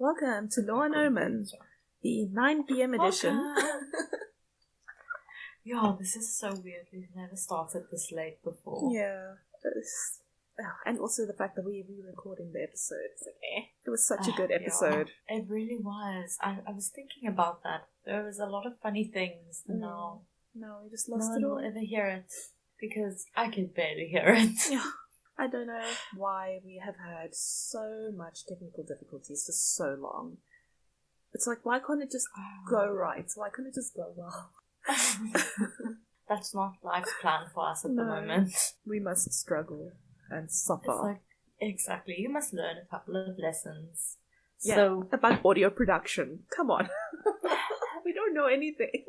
Welcome to Law and Omen, the 9 p.m. edition. Yeah, this is so weird. We've never started this late before. Yeah. And also the fact that we were recording the episode. It's like, it was such a good episode. Yeah, it really was. I was thinking about that. There was a lot of funny things. No, we just lost no it one all. will ever hear it because I could barely hear it. Yeah. I don't know why we have had so much technical difficulties for so long. It's like, why can't it just go right? Why can't it just go well? That's not life's plan for us at the moment. We must struggle and suffer. It's like, exactly. You must learn a couple of lessons. Yeah, so, about audio production. Come on. We don't know anything.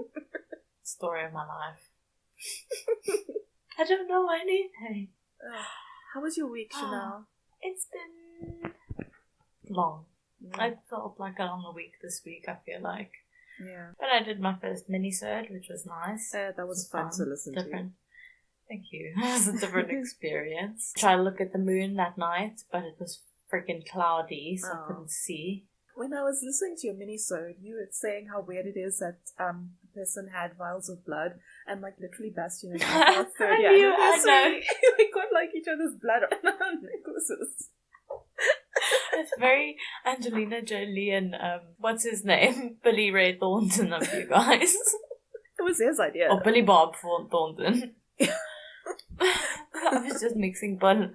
Story of my life. I don't know anything. How was your week, Chanelle? It's been long. I felt like a longer week this week, I feel like. Yeah. But I did my first mini-sode, which was nice. That was fun to listen to. Thank you. It was a different experience. Tried to look at the moon that night, but it was freaking cloudy, so I couldn't see. When I was listening to your mini-sode, you were saying how weird it is that the person had vials of blood and like literally Bastion and our third year anniversary. We got like each other's blood on our necklaces. It's very Angelina Jolie and what's his name? Billy Ray Thornton of you guys. It was his idea. Or Billy Bob Thornton. I was just mixing Billy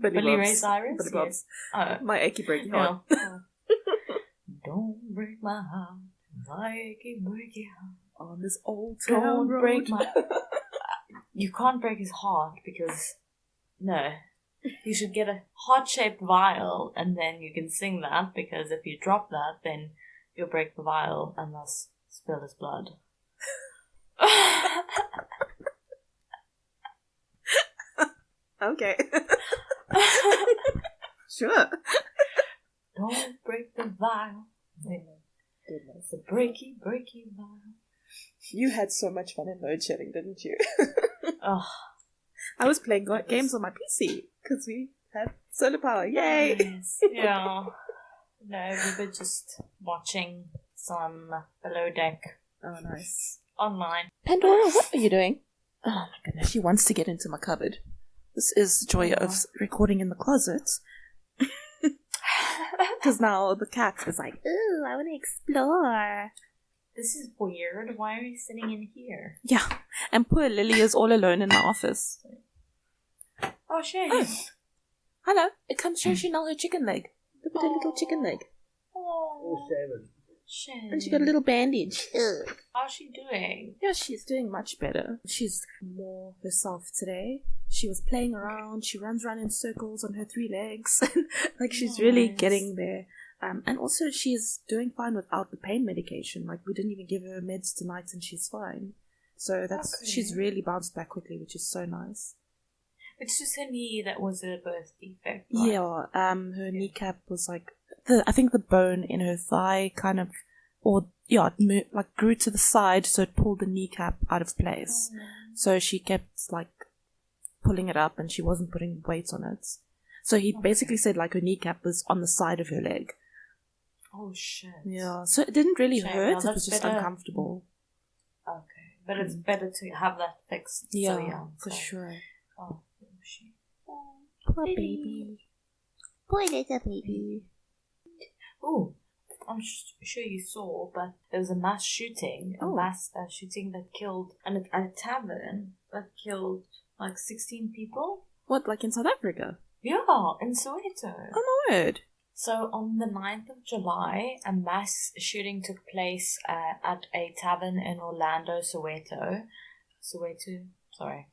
Ray Cyrus. Billy Bob's. Yes. My achy breaky heart. Yeah. Don't break my heart, my achy breaky heart. On this old town road. Break my... You can't break his heart because... No. You should get a heart-shaped vial and then you can sing that, because if you drop that, then you'll break the vial and thus spill his blood. Okay. Sure. Don't break the vial. It's a breaky vial. You had so much fun in load shedding, didn't you? I was playing games on my PC because we had solar power. Yay! Yes. Yeah. No, we were just watching some Below Deck. Oh, nice. Online. Pandora, what are you doing? Oh my goodness, she wants to get into my cupboard. This is the joy of recording in the closet. Because now the cat is like, ooh, I want to explore. This is weird. Why are you sitting in here? Yeah, and poor Lily is all alone in my office. Oh, shame. Oh. Hello, it comes to Chanelle her chicken leg. Look at her little chicken leg. Oh, shame. And she got a little bandage. Ugh. How's she doing? Yeah, she's doing much better. She's more herself today. She was playing around. She runs around in circles on her 3 legs. Like, she's really getting there. And also, she's doing fine without the pain medication. Like, we didn't even give her meds tonight and she's fine. So she's really bounced back quickly, which is so nice. It's just her knee that was a birth defect. Right? Yeah, her kneecap was like, I think the bone in her thigh kind of, like grew to the side, so it pulled the kneecap out of place. So she kept like pulling it up and she wasn't putting weight on it. So he basically said like her kneecap was on the side of her leg. Oh shit. Yeah, so it didn't really hurt, it was just uncomfortable. Okay, but it's better to have that fixed so young. For sure. Oh, shit. Poor baby. Poor little baby. Oh, I'm sure you saw, but there was a mass shooting. A mass shooting that killed, and at a tavern that killed like 16 people. What, like in South Africa? Yeah, in Soweto. Oh my word. So on the 9th of July, a mass shooting took place at a tavern in Orlando, Soweto. Sorry.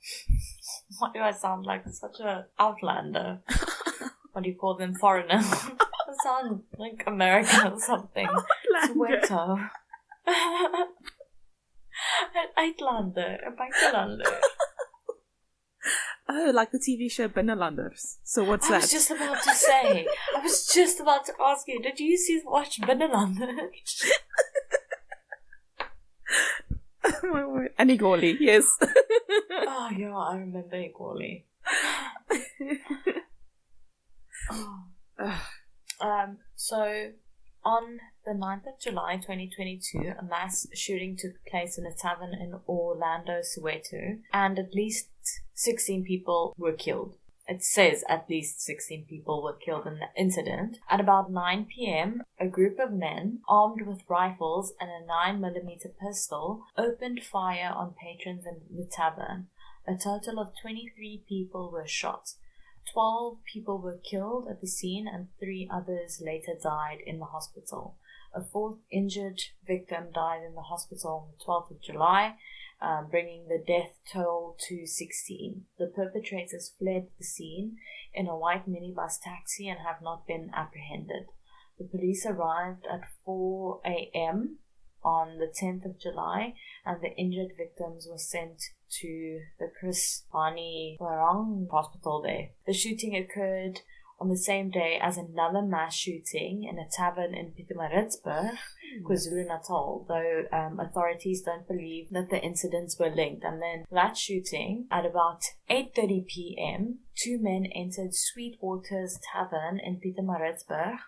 Why do I sound like such a outlander? What do you call them? Foreigner. I sound like American or something. Soweto. An Uitlander. A buitenlander. Oh, like the TV show Binnenlanders. So what's that? I was just about to say. I was just about to ask you, did you watch Binnenlanders? Oh my word. And Igoli, yes. Oh, yeah, I remember Igoli. So On the 9th of July 2022, a mass shooting took place in a tavern in Orlando, Soweto, and at least 16 people were killed. It says at least 16 people were killed in the incident. At about 9 p.m., a group of men, armed with rifles and a 9mm pistol, opened fire on patrons in the tavern. A total of 23 people were shot. 12 people were killed at the scene and 3 others later died in the hospital. A 4th injured victim died in the hospital on the 12th of July, bringing the death toll to 16. The perpetrators fled the scene in a white minibus taxi and have not been apprehended. The police arrived at 4 a.m. on the 10th of July, and the injured victims were sent to the Kristin hospital there. The shooting occurred on the same day as another mass shooting in a tavern in Pietermaritzburg, KwaZulu-Natal, though authorities don't believe that the incidents were linked. And then that shooting, at about 8:30 p.m., 2 men entered Sweetwater's tavern in Pietermaritzburg,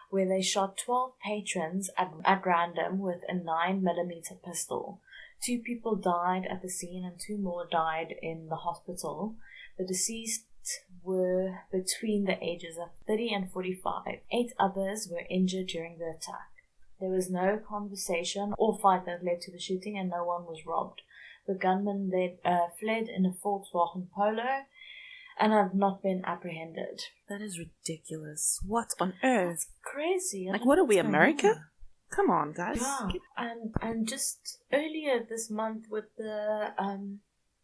where they shot 12 patrons at random with a 9mm pistol. 2 people died at the scene and 2 more died in the hospital. The deceased were between the ages of 30 and 45. 8 others were injured during the attack. There was no conversation or fight that led to the shooting, and no one was robbed. The gunman fled in a Volkswagen Polo and have not been apprehended. That is ridiculous. What on earth? That's crazy. Like, what are we, America? Come on, guys. Yeah. And just earlier this month with the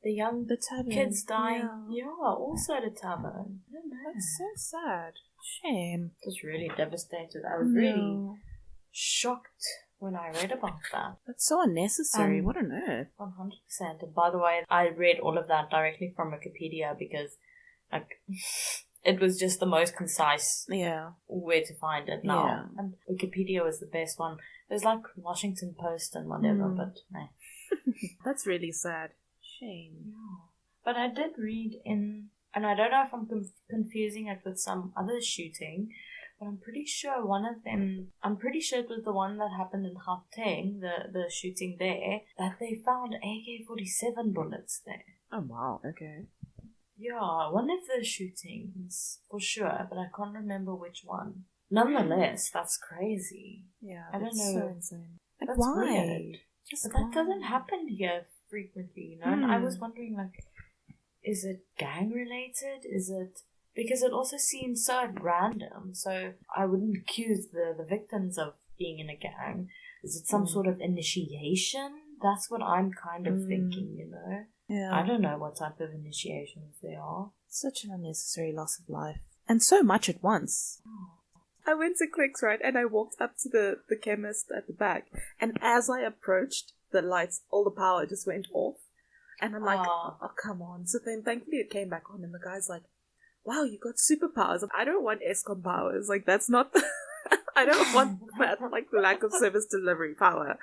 young tavern. Kids dying. Yeah, also at a tavern. I don't know. That's so sad. Shame. I was really devastated. I was really shocked when I read about that. That's so unnecessary. What on earth? 100%. And by the way, I read all of that directly from Wikipedia because it was just the most concise where to find it now. Yeah. And Wikipedia was the best one. There's like Washington Post and whatever, but no. That's really sad. Shame. Yeah. But I did read in, and I don't know if I'm confusing it with some other shooting, but I'm pretty sure it was the one that happened in Gauteng, the shooting there, that they found AK-47 bullets there. Oh wow, okay. Yeah, one of the shootings, for sure, but I can't remember which one. Nonetheless, that's crazy. Yeah, I don't know. So insane. Like, that's why? Weird. But that doesn't happen here frequently, you know? And I was wondering, like, is it gang related? Is it... Because it also seems so random, so I wouldn't accuse the victims of being in a gang. Is it some sort of initiation? That's what I'm kind of thinking, you know? Yeah. I don't know what type of initiations they are. Such an unnecessary loss of life. And so much at once. Oh. I went to Clicks, right, and I walked up to the chemist at the back, and as I approached, the lights, all the power just went off. And I'm like, oh, come on. So then thankfully it came back on, and the guy's like, wow, you got superpowers. I don't want ESCOM powers. Like, that's not... I don't want that, like, lack of service delivery power.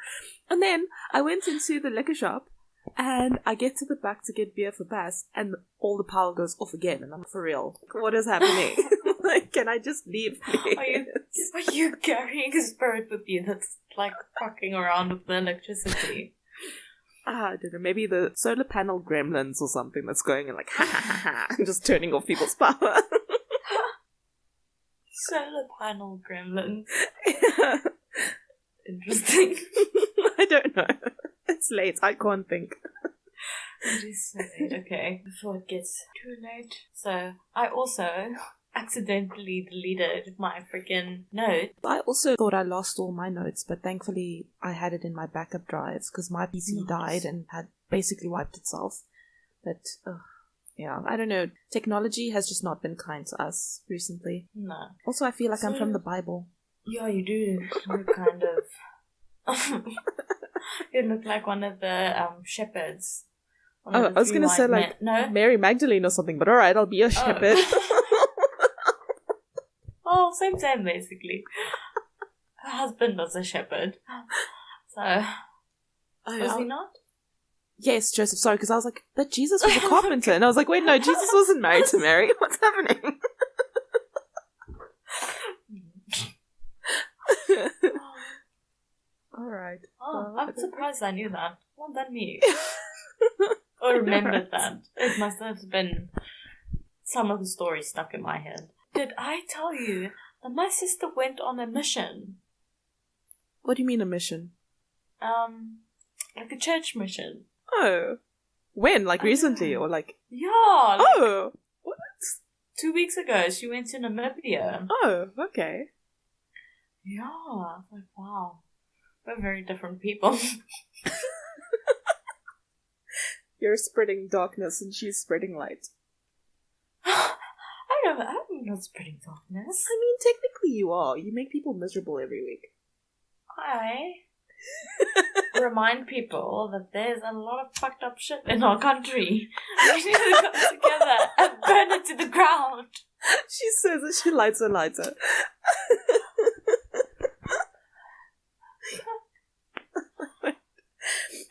And then I went into the liquor shop, and I get to the back to get beer for Bass, and all the power goes off again, and I'm for real. What is happening? Like, can I just leave, please? Are you carrying a spirit with you that's, like, fucking around with the electricity? I don't know, maybe the solar panel gremlins or something that's going and like, ha ha ha ha, and just turning off people's power. Solar panel gremlins. Yeah. Interesting. I don't know. It's late, I can't think. It is so late, okay. Before it gets too late. So, I also accidentally deleted my freaking note. I also thought I lost all my notes, but thankfully I had it in my backup drives because my PC died and had basically wiped itself. But, yeah, I don't know. Technology has just not been kind to us recently. No. Also, I feel like I'm from the Bible. Yeah, you do. You're kind of... You look like one of the shepherds. I was going to say like Mary Magdalene or something, but alright, I'll be a shepherd. Oh, same basically. Her husband was a shepherd. So, was he not? Yes, Joseph, sorry, because I was like, but Jesus was a carpenter. And I was like, wait, no, Jesus wasn't married to Mary. What's happening? I'm surprised I knew that. Well done me. Or remembered that. It must have been some of the stories stuck in my head. Did I tell you that my sister went on a mission? What do you mean a mission? Like a church mission. Oh. When? Like recently or like... Yeah. Oh! What? 2 weeks ago, she went to Namibia. Oh, okay. Yeah. I was like, wow. We're very different people. You're spreading darkness and she's spreading light. I'm not spreading darkness. I mean, technically you are. You make people miserable every week. I remind people that there's a lot of fucked up shit in our country. We need to come together and burn it to the ground. She says that she lights a lighter.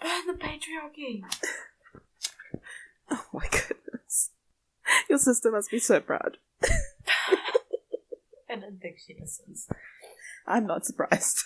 Burn the patriarchy. Oh my goodness. Your sister must be so proud. I don't think she listens. I'm not surprised.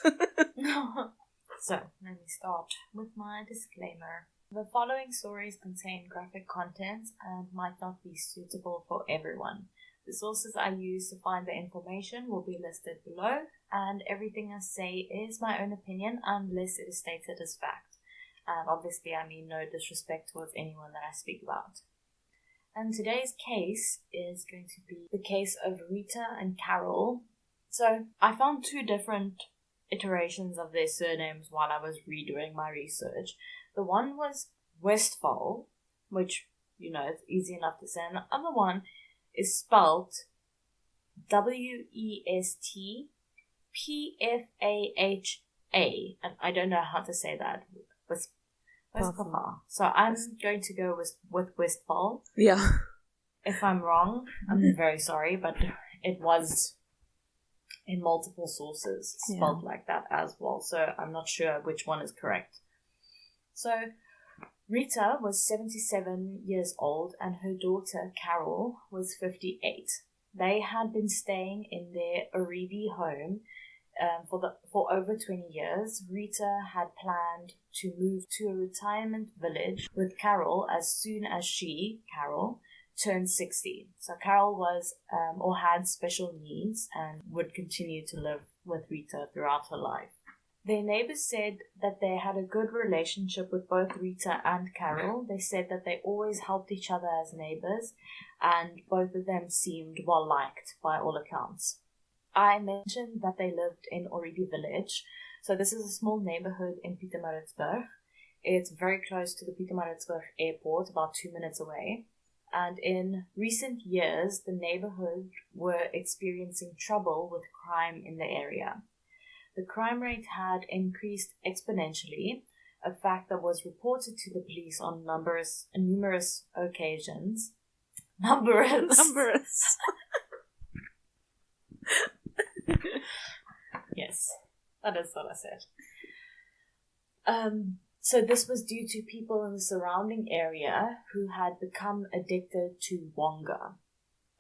So, let me start with my disclaimer. The following stories contain graphic content and might not be suitable for everyone. The sources I use to find the information will be listed below, and everything I say is my own opinion unless it is stated as fact. And obviously I mean no disrespect towards anyone that I speak about. And today's case is going to be the case of Rita and Carol. So I found 2 different iterations of their surnames while I was redoing my research. The one was Westphal, which, you know, it's easy enough to say, and the other one is spelled Westphaha, and I don't know how to say that. Westphaha. So I'm going to go with Westphal. Yeah. If I'm wrong, I'm very sorry, but it was in multiple sources spelled like that as well, so I'm not sure which one is correct. So Rita was 77 years old and her daughter Carol was 58. They had been staying in their Oribi home for over 20 years. Rita had planned to move to a retirement village with Carol as soon as Carol, turned 60. So Carol was or had special needs and would continue to live with Rita throughout her life. Their neighbors said that they had a good relationship with both Rita and Carol. They said that they always helped each other as neighbors, and both of them seemed well liked by all accounts. I mentioned that they lived in Oribi village. So this is a small neighborhood in Pietermaritzburg. It's very close to the Pietermaritzburg airport, about 2 minutes away. And in recent years, the neighborhood were experiencing trouble with crime in the area. The crime rate had increased exponentially, a fact that was reported to the police on numerous occasions. Numerous. Yes, that is what I said. So this was due to people in the surrounding area who had become addicted to wonga.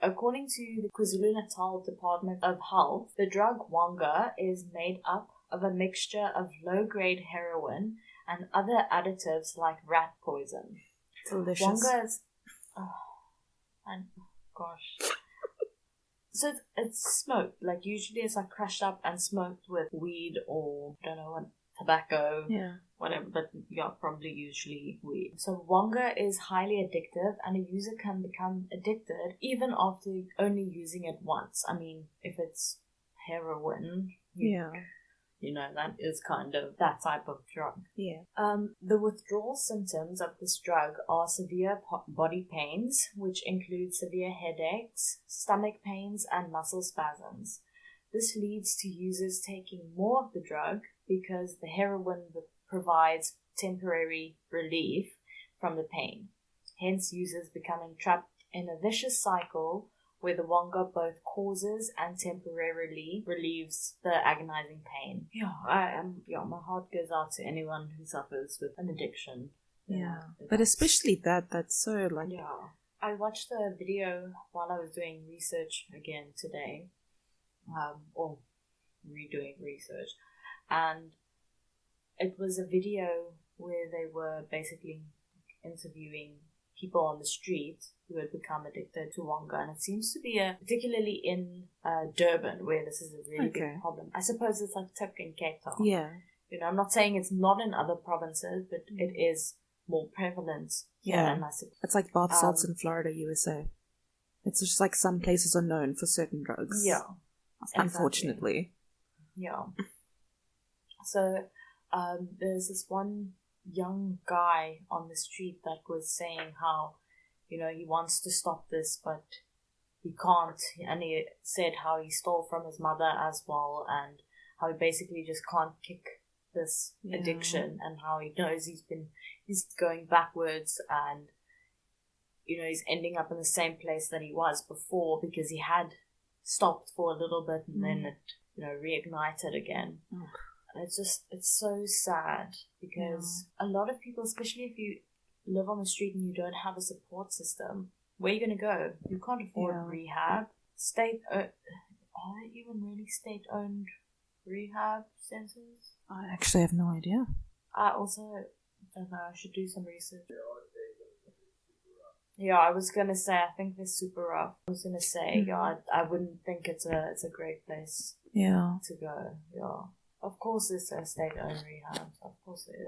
According to the KwaZulu-Natal Department of Health, the drug wonga is made up of a mixture of low-grade heroin and other additives like rat poison. Delicious. Wonga is... gosh. So it's smoked. Like, usually it's like crushed up and smoked with weed or, I don't know what, tobacco. Yeah. Whatever, but yeah, probably usually weed. So wonga is highly addictive, and a user can become addicted even after only using it once. I mean, if it's heroin, you know, that is kind of that type of drug. Yeah. The withdrawal symptoms of this drug are severe body pains, which include severe headaches, stomach pains, and muscle spasms. This leads to users taking more of the drug because the heroin provides temporary relief from the pain. Hence, users becoming trapped in a vicious cycle where the wonga both causes and temporarily relieves the agonizing pain. My heart goes out to anyone who suffers with an addiction. Yeah, but especially that's so like... Yeah. I watched a video while I was doing research again today, or redoing research, and it was a video where they were basically interviewing people on the street who had become addicted to Wonga, and it seems to be particularly in Durban, where this is a really big problem. I suppose it's like tip in Cape Town. Yeah. You know, I'm not saying it's not in other provinces, but it is more prevalent. Yeah. It's like bath salts in Florida, USA. It's just like some places are known for certain drugs. Yeah. Unfortunately. Exactly. Yeah. So there's this one young guy on the street that was saying how, you know, he wants to stop this, but he can't. And he said how he stole from his mother as well, and how he basically just can't kick this addiction, and how he knows he's going backwards, and you know, he's ending up in the same place that he was before because he had stopped for a little bit and then it, you know, reignited again. And it's so sad because a lot of people, especially if you live on the street and you don't have a support system, where are you going to go? You can't afford rehab. Are there even really state-owned rehab centers? I actually have no idea. I also don't know. I should do some research. Yeah, I was gonna say I think they're super rough. I was gonna say I wouldn't think it's a great place. To go. Yeah, of course it's a state-owned rehab. Of course it is.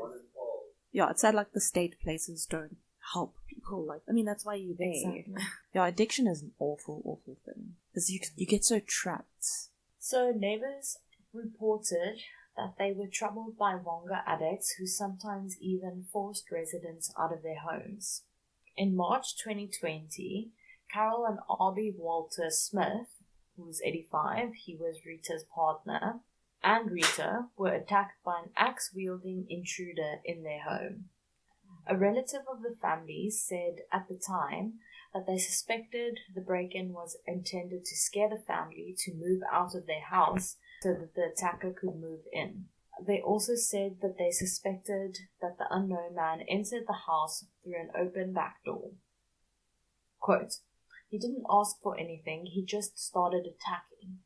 Yeah, it's sad like the state places don't help people. Like, I mean, that's why you're there. Exactly. Yeah, addiction is an awful, awful thing because you get so trapped. So neighbors reported that they were troubled by Wonga addicts who sometimes even forced residents out of their homes. In March 2020, Carol and Arby Walter Smith, who was 85, he was Rita's partner, and Rita were attacked by an axe-wielding intruder in their home. A relative of the family said at the time that they suspected the break-in was intended to scare the family to move out of their house so that the attacker could move in. They also said that they suspected that the unknown man entered the house through an open back door. Quote, "He didn't ask for anything, he just started attacking.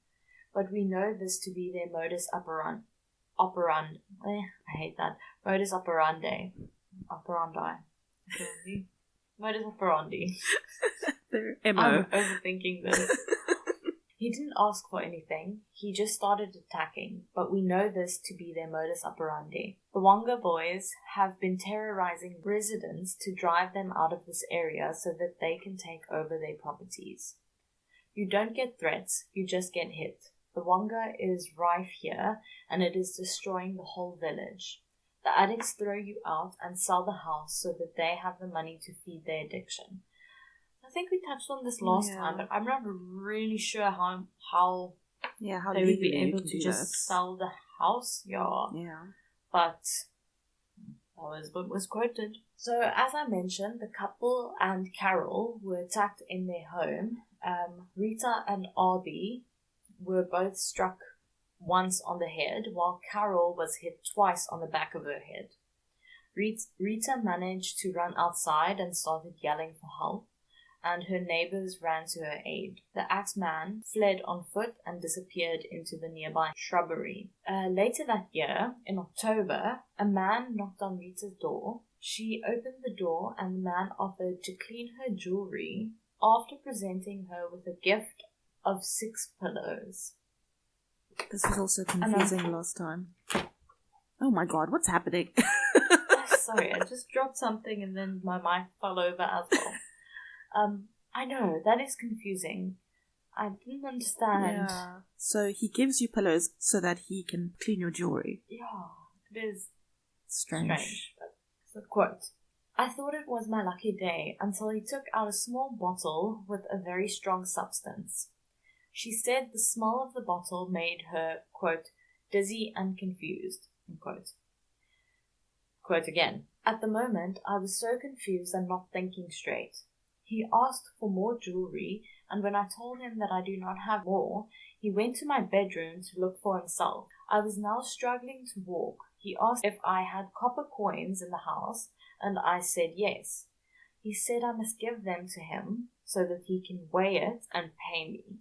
But we know this to be their modus operandi. Modus operandi. Modus operandi. Their MO. I'm overthinking this. He didn't ask for anything, he just started attacking, but we know this to be their modus operandi. The Wonga boys have been terrorizing residents to drive them out of this area so that they can take over their properties. You don't get threats, you just get hit. The Wonga is rife here, and it is destroying the whole village. The addicts throw you out and sell the house so that they have the money to feed their addiction." I think we touched on this last time, but I'm not really sure how they would be able to just sell the house. Yeah. But that was what was quoted. So, as I mentioned, the couple and Carol were attacked in their home. Rita and Arby were both struck once on the head, while Carol was hit twice on the back of her head. Rita managed to run outside and started yelling for help, and her neighbors ran to her aid. The axeman fled on foot and disappeared into the nearby shrubbery. Later that year, in October, a man knocked on Rita's door. She opened the door and the man offered to clean her jewelry after presenting her with a gift of 6 pillows. This was also confusing last time. Oh my god, what's happening? Sorry, I just dropped something and then my mic fell over as well. I know, that is confusing. I didn't understand. Yeah. So he gives you pillows so that he can clean your jewelry. Yeah, it is strange. So, quote, "I thought it was my lucky day until he took out a small bottle with a very strong substance. She said the smell of the bottle made her, quote, dizzy and confused, unquote. Quote again, "At the moment, I was so confused and not thinking straight. He asked for more jewelry, and when I told him that I do not have more, he went to my bedroom to look for himself. I was now struggling to walk. He asked if I had copper coins in the house, and I said yes. He said I must give them to him so that he can weigh it and pay me.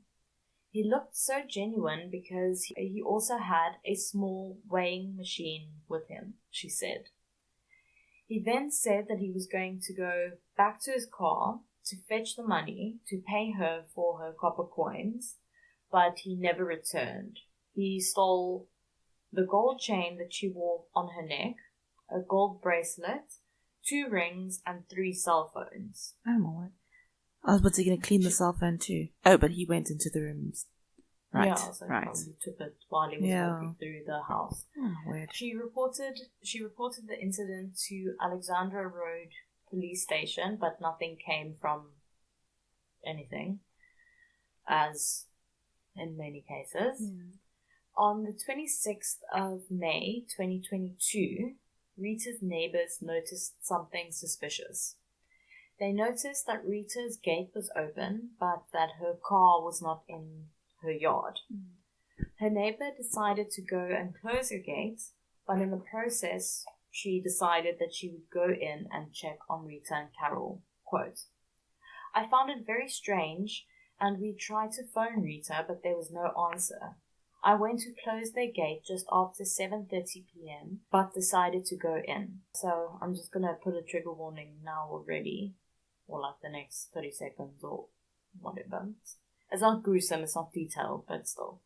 He looked so genuine because he also had a small weighing machine with him, she said. He then said that he was going to go back to his car to fetch the money to pay her for her copper coins, but he never returned. He stole the gold chain that she wore on her neck, a gold bracelet, 2 rings, and 3 cell phones. Oh my word. I was about to going to clean the cell phone too. Oh, but he went into the rooms. Right, yeah, so he probably took it while he was walking through the house. Oh, weird. She reported the incident to Alexandra Road Police Station, but nothing came from anything, as in many cases. Yeah. On the 26th of May 2022, Rita's neighbors noticed something suspicious. They noticed that Rita's gate was open, but that her car was not in her yard. Her neighbor decided to go and close her gate, but in the process, she decided that she would go in and check on Rita and Carol. Quote, "I found it very strange, and we tried to phone Rita, but there was no answer. I went to close their gate just after 7:30 p.m, but decided to go in." So I'm just going to put a trigger warning now already, or like the next 30 seconds or whatever. It's not gruesome, it's not detailed, but still.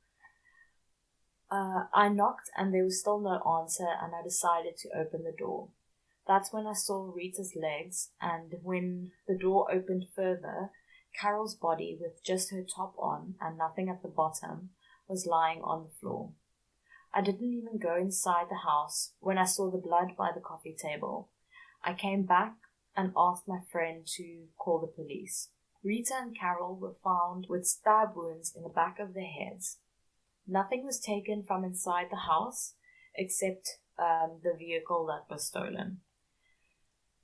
I knocked and there was still no answer, and I decided to open the door. That's when I saw Rita's legs, and when the door opened further, Carol's body with just her top on and nothing at the bottom was lying on the floor. I didn't even go inside the house when I saw the blood by the coffee table. I came back and asked my friend to call the police. Rita and Carol were found with stab wounds in the back of their heads. Nothing was taken from inside the house except the vehicle that was stolen.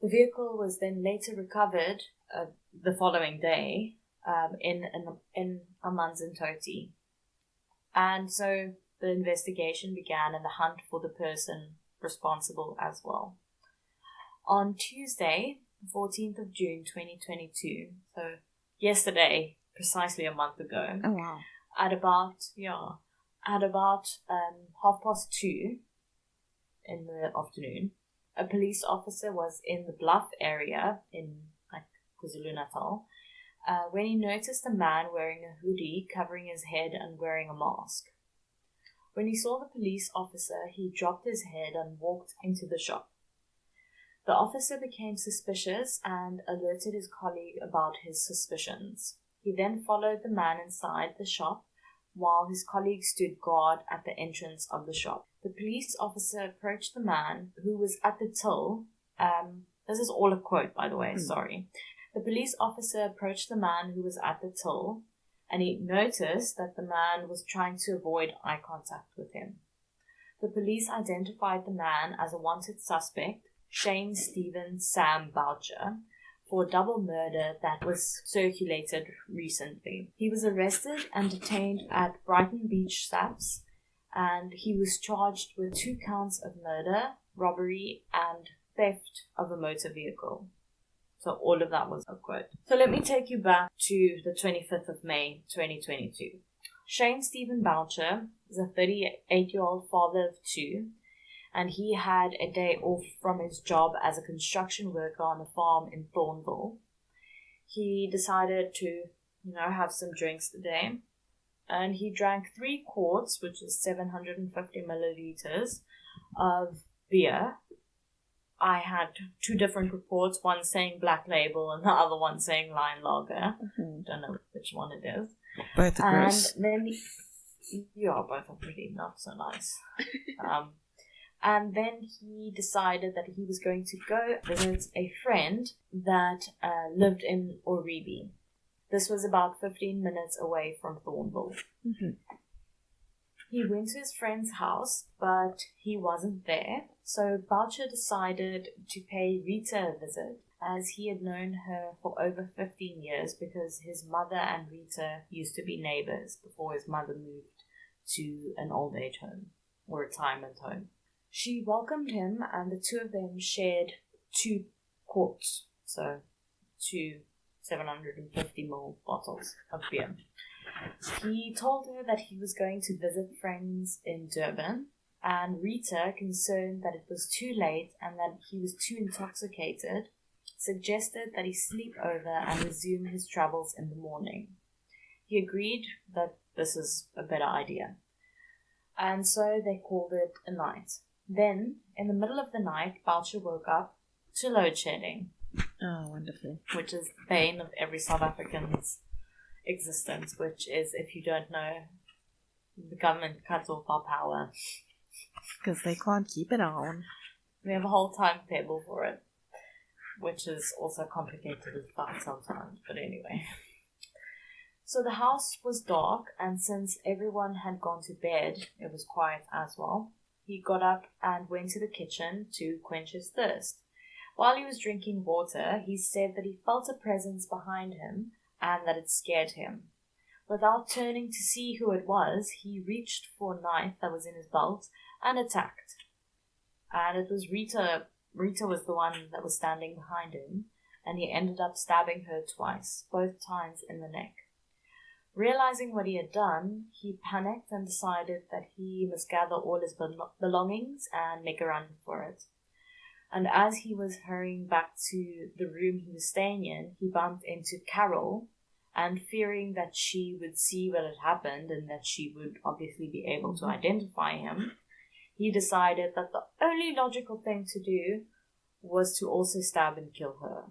The vehicle was then later recovered the following day in Amanzimtoti. And so the investigation began and the hunt for the person responsible as well. On Tuesday, 14th of June 2022, so yesterday, precisely a month ago, oh wow, at about 2:30 in the afternoon, a police officer was in the Bluff area in KwaZulu-Natal when he noticed a man wearing a hoodie covering his head and wearing a mask. When he saw the police officer, he dropped his head and walked into the shop. The officer became suspicious and alerted his colleague about his suspicions. He then followed the man inside the shop while his colleague stood guard at the entrance of the shop. The police officer approached the man who was at the till. This is all a quote, by the way, sorry. The police officer approached the man who was at the till, and he noticed that the man was trying to avoid eye contact with him. The police identified the man as a wanted suspect, Shane Stephen Sam Boucher, for a double murder that was circulated recently. He was arrested and detained at Brighton Beach SAPS, and he was charged with 2 counts of murder, robbery, and theft of a motor vehicle. So all of that was a quote. So let me take you back to the 25th of May, 2022. Shane Stephen Boucher is a 38-year-old father of 2, and he had a day off from his job as a construction worker on a farm in Thornville. He decided to, have some drinks today, and he drank 3 quarts, which is 750 milliliters of beer. I had 2 different reports, one saying Black Label and the other one saying Lion Lager. Don't know which one it is. Both are gross. And then, both are pretty not so nice. And then he decided that he was going to go visit a friend that lived in Oribi. This was about 15 minutes away from Thornville. He went to his friend's house, but he wasn't there. So Boucher decided to pay Rita a visit, as he had known her for over 15 years because his mother and Rita used to be neighbors before his mother moved to an old age home or retirement home. She welcomed him, and the 2 of them shared 2 quarts, so 2 750ml bottles of beer. He told her that he was going to visit friends in Durban, and Rita, concerned that it was too late and that he was too intoxicated, suggested that he sleep over and resume his travels in the morning. He agreed that this is a better idea, and so they called it a night. Then, in the middle of the night, Boucher woke up to load shedding. Oh, wonderful. Which is the bane of every South African's existence, which is, if you don't know, the government cuts off our power. Because they can't keep it on. We have a whole timetable for it, which is also complicated as fuck sometimes, but anyway. So the house was dark, and since everyone had gone to bed, it was quiet as well. He got up and went to the kitchen to quench his thirst. While he was drinking water, he said that he felt a presence behind him and that it scared him. Without turning to see who it was, he reached for a knife that was in his belt and attacked. And it was Rita. Rita was the one that was standing behind him, and he ended up stabbing her twice, both times in the neck. Realizing what he had done, he panicked and decided that he must gather all his belongings and make a run for it. And as he was hurrying back to the room he was staying in, he bumped into Carol, and fearing that she would see what had happened and that she would obviously be able to identify him, he decided that the only logical thing to do was to also stab and kill her.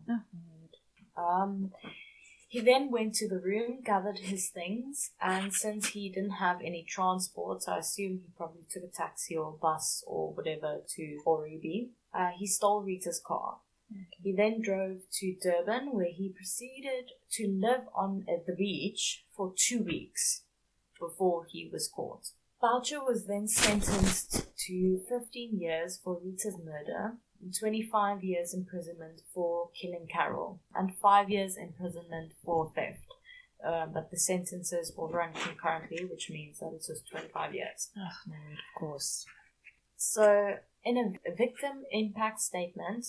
He then went to the room, gathered his things, and since he didn't have any transport, so I assume he probably took a taxi or a bus or whatever to Oribi, he stole Rita's car. Okay. He then drove to Durban, where he proceeded to live on the beach for 2 weeks before he was caught. Boucher was then sentenced to 15 years for Rita's murder, 25 years imprisonment for killing Carol, and 5 years imprisonment for theft. But the sentences will run concurrently, which means that it's just 25 years. Oh, no, of course. So, in a victim impact statement,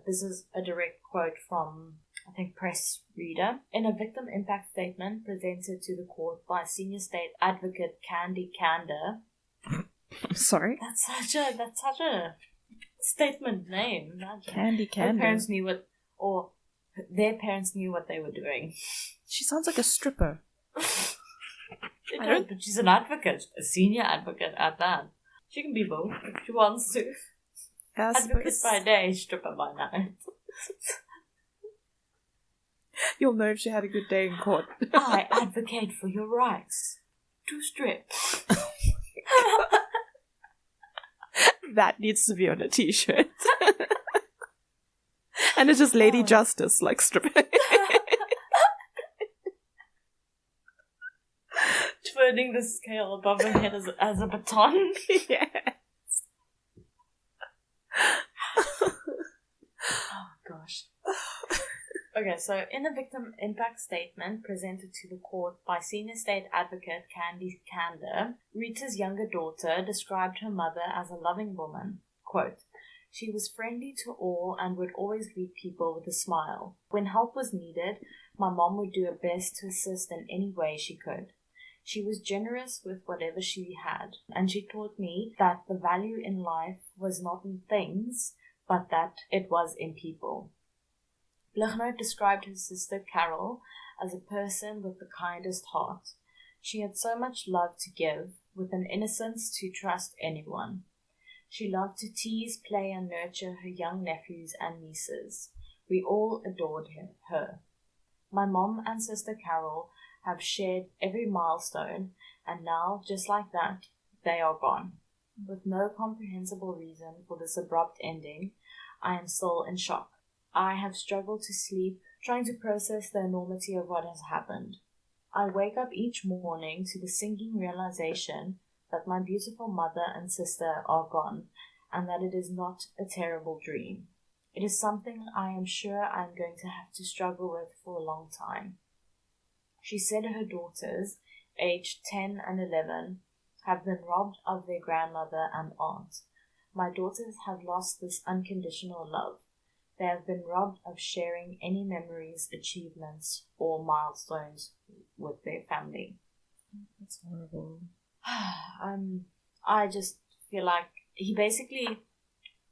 this is a direct quote from, I think, Press Reader. In a victim impact statement presented to the court by Senior State Advocate Candy Kander. Sorry? That's such a statement name. Imagine. Candy Kander. Their parents knew what they were doing. She sounds like a stripper. But she's an advocate, a senior advocate at that. She can be both if she wants to. Advocate by day, stripper by night. You'll know if she had a good day in court. I advocate for your rights to strip. That needs to be on a t-shirt. And it's just Lady Justice, like stripping. Turning the scale above her head as a baton. Yes. Oh, gosh. Okay, so in a victim impact statement presented to the court by Senior State Advocate Candy Kander, Rita's younger daughter described her mother as a loving woman. Quote, "She was friendly to all and would always greet people with a smile. When help was needed, my mom would do her best to assist in any way she could. She was generous with whatever she had, and she taught me that the value in life was not in things, but that it was in people." Blignaut described his sister Carol as a person with the kindest heart. She had so much love to give, with an innocence to trust anyone. She loved to tease, play, and nurture her young nephews and nieces. We all adored her. My mom and sister Carol have shared every milestone, and now, just like that, they are gone. With no comprehensible reason for this abrupt ending, I am still in shock. I have struggled to sleep, trying to process the enormity of what has happened. I wake up each morning to the sinking realization that my beautiful mother and sister are gone, and that it is not a terrible dream. It is something I am sure I am going to have to struggle with for a long time. She said her daughters, aged 10 and 11, have been robbed of their grandmother and aunt. My daughters have lost this unconditional love. They have been robbed of sharing any memories, achievements, or milestones with their family. That's horrible. I just feel like he basically,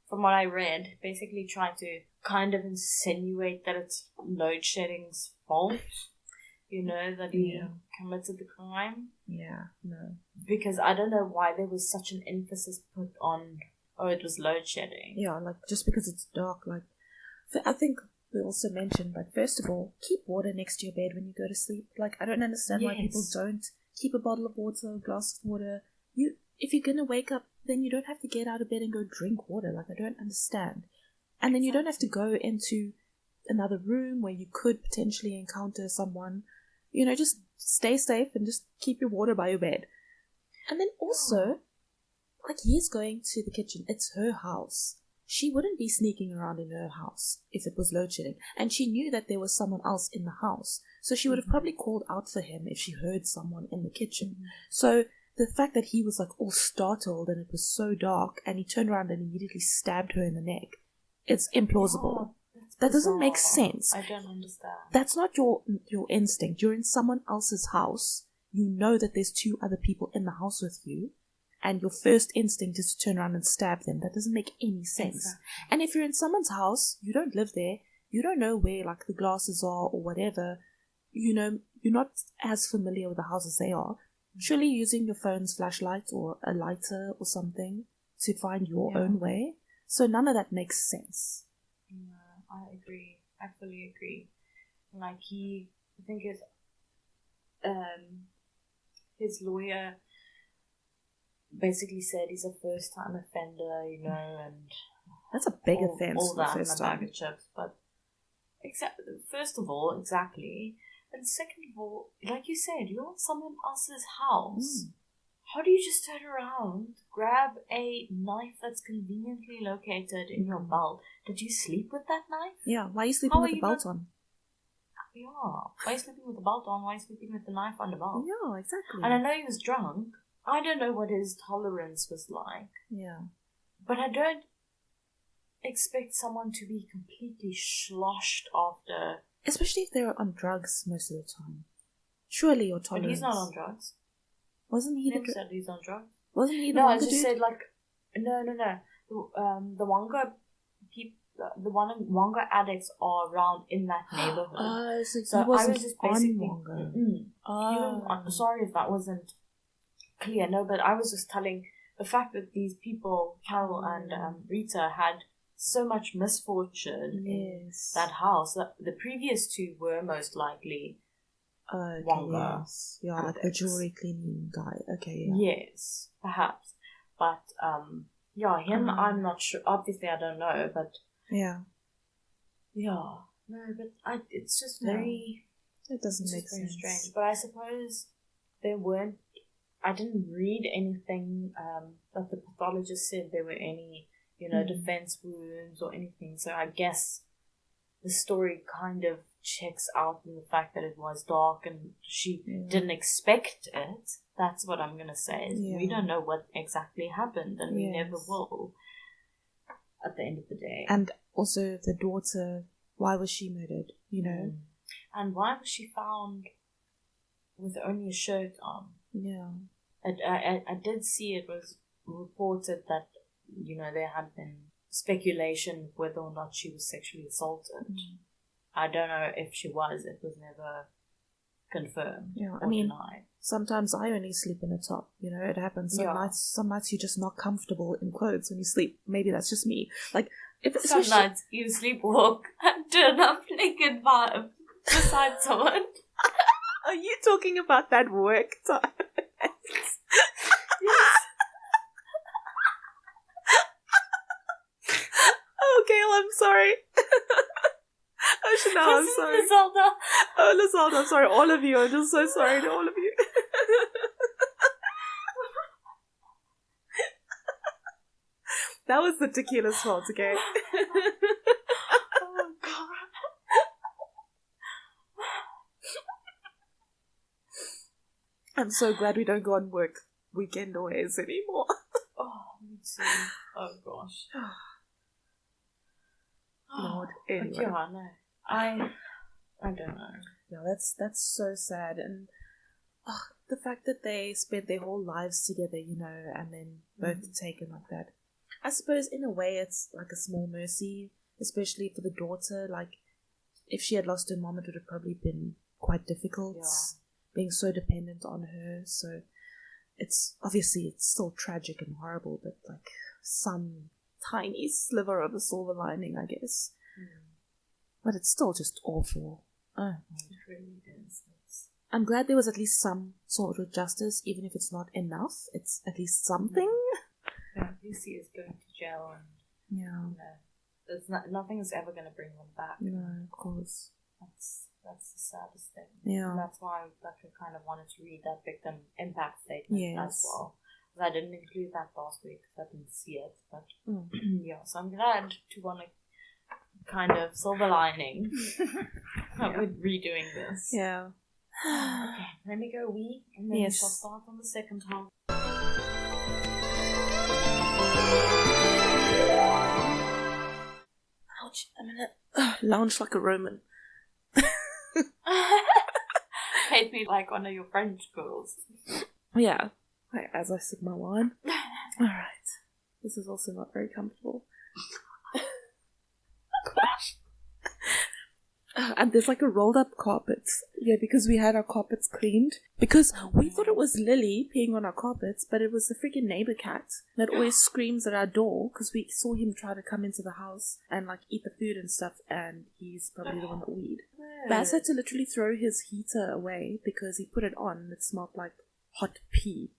from what I read, basically tried to kind of insinuate that it's load shedding's fault. You know, that he committed the crime. Yeah, no. Because I don't know why there was such an emphasis put on, it was load shedding. Yeah, like, just because it's dark, like, I think we also mentioned, like, first of all, keep water next to your bed when you go to sleep. Like, I don't understand why people don't keep a bottle of water, a glass of water. If you're gonna wake up, then you don't have to get out of bed and go drink water. Like, I don't understand. And then you don't have to go into another room where you could potentially encounter someone. You know, just stay safe and just keep your water by your bed. And then also, like, he's going to the kitchen. It's her house. She wouldn't be sneaking around in her house if it was load shedding. And she knew that there was someone else in the house. So she would have probably called out for him if she heard someone in the kitchen. So the fact that he was, like, all startled and it was so dark and he turned around and immediately stabbed her in the neck, it's implausible. That doesn't make sense. I don't understand. That's not your instinct. You're in someone else's house. You know that there's 2 other people in the house with you, and your first instinct is to turn around and stab them. That doesn't make any sense. Exactly. And if you're in someone's house, you don't live there, you don't know where, like, the glasses are or whatever, you know, you're not as familiar with the house as they are. Surely using your phone's flashlight or a lighter or something to find your own way. So none of that makes sense. I agree. I fully agree. Like, I think his lawyer basically said he's a first-time offender, you know, and that's a big offense. All that in the bag of chips. But first of all, exactly, and second of all, like you said, you're in someone else's house. How do you just turn around, grab a knife that's conveniently located in your belt? Did you sleep with that knife? Yeah, why are you sleeping with the belt on? Yeah, why are you sleeping with the belt on? Why are you sleeping with the knife on the belt? Yeah, exactly. And I know he was drunk. I don't know what his tolerance was like. Yeah. But I don't expect someone to be completely sloshed after. Especially if they're on drugs most of the time. Surely your tolerance. But he's not on drugs. Wasn't he Never said he's on drugs. Wasn't he the No, Wonga I just dude? said, like, no. The Wonga people, the Wonga addicts are around in that neighborhood. So he wasn't I was just basically on Wonga. Sorry if that wasn't clear. No, but I was just telling the fact that these people, Carol and Rita, had so much misfortune in that house. That the previous 2 were most likely Wonga. Yes. Yeah, addicts. Like the jewelry cleaning guy. Okay, yeah. Yes, perhaps. But, him, I'm not sure. Obviously, I don't know, but... Yeah. Yeah. No, but it's just very... It doesn't make sense. Strange. But I suppose there weren't... I didn't read anything that the pathologist said there were any, defense wounds or anything. So I guess the story kind of checks out in the fact that it was dark and she didn't expect it. That's what I'm going to say. We don't know what exactly happened, and we never will at the end of the day. And also the daughter, why was she murdered, you know? And why was she found with only a shirt on? Yeah. I did see it was reported that, there had been speculation whether or not she was sexually assaulted. I don't know if she was. It was never confirmed or denied. Sometimes I only sleep in a top. It happens. Some nights you're just not comfortable in clothes when you sleep. Maybe that's just me. Like, some nights you sleepwalk and turn up naked vibe beside someone. Are you talking about that work time? Yes. Oh, Gail, I'm sorry. Oh, Chanelle, I'm sorry. Lizalda. Oh, Lizalda, I'm sorry. All of you. I'm just so sorry to all of you. That was the tequila's fault, okay? Oh, God. I'm so glad we don't go on work weekend aways anymore. Oh, me too. Oh, gosh. Lord, anyway. But yeah, no. I don't know. Yeah, that's so sad. And the fact that they spent their whole lives together, you know, and then both taken like that. I suppose in a way it's like a small mercy, especially for the daughter. Like, if she had lost her mom, it would have probably been quite difficult, being so dependent on her. So it's still tragic and horrible, but like some tiny sliver of a silver lining, I guess. But it's still just awful. Oh, it really is. I'm glad there was at least some sort of justice, even if it's not enough. It's at least something. Yeah, Lucy is going to jail, and you know, there's nothing's ever going to bring them back. No, of course. That's the saddest thing. Yeah. And that's why I kind of wanted to read that victim impact statement as well. I didn't include that last week because I didn't see it, but yeah. So I'm glad to want to kind of silver lining that we're redoing this. Yeah. Okay, let me go wee, and then we shall start on the second half. Ouch, I'm gonna lounge like a Roman. Hate me like one of your French girls. Yeah, as I sip my wine. Alright, this is also not very comfortable. Gosh. And there's like a rolled up carpet. Yeah, because we had our carpets cleaned. Because we thought it was Lily peeing on our carpets, but it was the freaking neighbor cat that always screams at our door, because we saw him try to come into the house and like eat the food and stuff, and he's probably the one that weed. Baz had to literally throw his heater away because he put it on and it smelled like hot pee.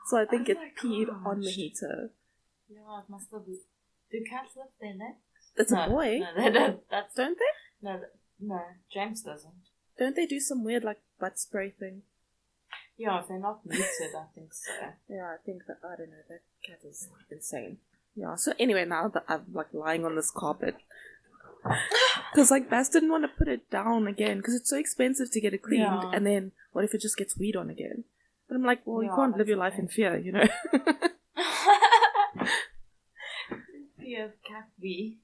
So I think it peed on the heater. Yeah, it must have. Do cats live there next? It's a boy. No, they don't. Don't they? No, James doesn't. Don't they do some weird like butt spray thing? Yeah, if they're not muted, I think so. Yeah, I think that, I don't know, that cat is insane. Yeah, so anyway, now that I'm like lying on this carpet, because like Baz didn't want to put it down again because it's so expensive to get it cleaned, and then what if it just gets weed on again? But I'm like, well, you can't live your life in fear, you know. Fear of cat wee.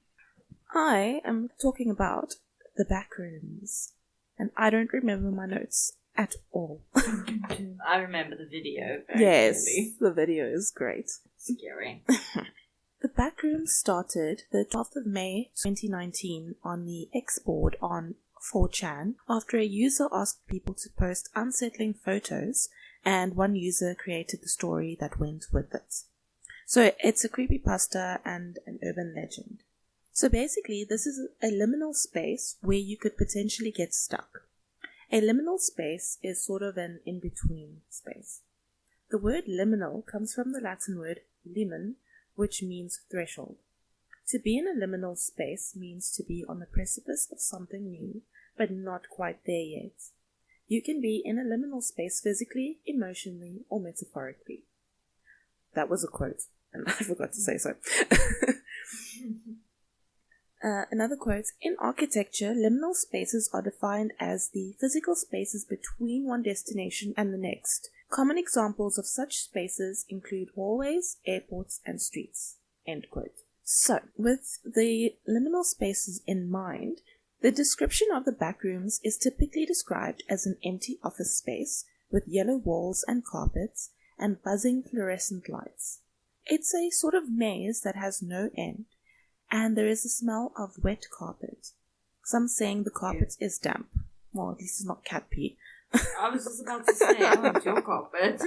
I am talking about the Backrooms, and I don't remember my notes at all. I remember the video very clearly. The video is great. Scary. The Backrooms started the 12th of May 2019 on the X board on 4chan after a user asked people to post unsettling photos, and one user created the story that went with it. So it's a creepypasta and an urban legend. So basically, this is a liminal space where you could potentially get stuck. A liminal space is sort of an in-between space. The word liminal comes from the Latin word limen, which means threshold. To be in a liminal space means to be on the precipice of something new, but not quite there yet. You can be in a liminal space physically, emotionally, or metaphorically. That was a quote, and I forgot to say so. Another quote, in architecture, liminal spaces are defined as the physical spaces between one destination and the next. Common examples of such spaces include hallways, airports, and streets. End quote. So, with the liminal spaces in mind, the description of the Backrooms is typically described as an empty office space with yellow walls and carpets and buzzing fluorescent lights. It's a sort of maze that has no end, and there is a smell of wet carpet. Some saying the carpet is damp. Well, at least it's not cat pee. I was just about to say, oh, it's your carpet.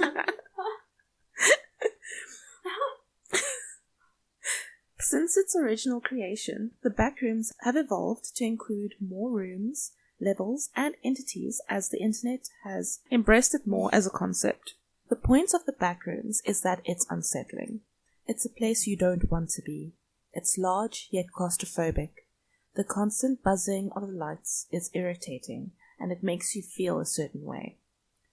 Since its original creation, the Backrooms have evolved to include more rooms, levels, and entities as the internet has embraced it more as a concept. The point of the Backrooms is that it's unsettling. It's a place you don't want to be. It's large yet claustrophobic. The constant buzzing of the lights is irritating, and it makes you feel a certain way.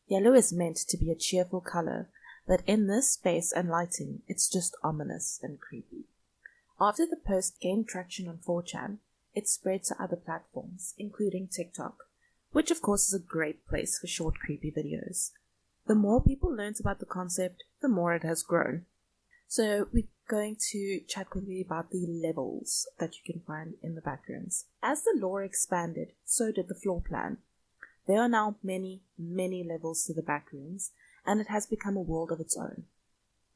Yellow is meant to be a cheerful color, but in this space and lighting, it's just ominous and creepy. After the post gained traction on 4chan, it spread to other platforms, including TikTok, which of course is a great place for short creepy videos. The more people learnt about the concept, the more it has grown. So we're going to chat quickly about the levels that you can find in the Backrooms. As the lore expanded, so did the floor plan. There are now many, many levels to the Backrooms, and it has become a world of its own.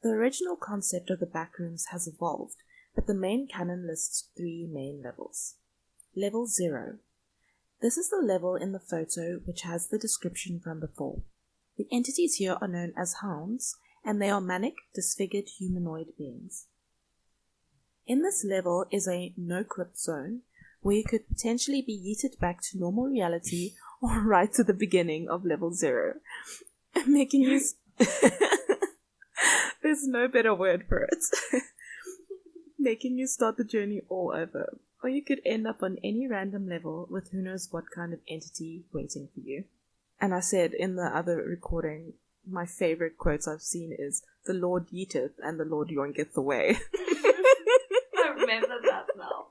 The original concept of the Backrooms has evolved, but the main canon lists 3 main levels. Level 0. This is the level in the photo which has the description from before. The entities here are known as hounds, and they are manic, disfigured humanoid beings. In this level is a no-clip zone, where you could potentially be yeeted back to normal reality or right to the beginning of level 0, making you... There's no better word for it. Making you start the journey all over. Or you could end up on any random level with who knows what kind of entity waiting for you. And I said in the other recording, my favorite quotes I've seen is, "The Lord yeeteth and the Lord yoinketh away." I remember that now.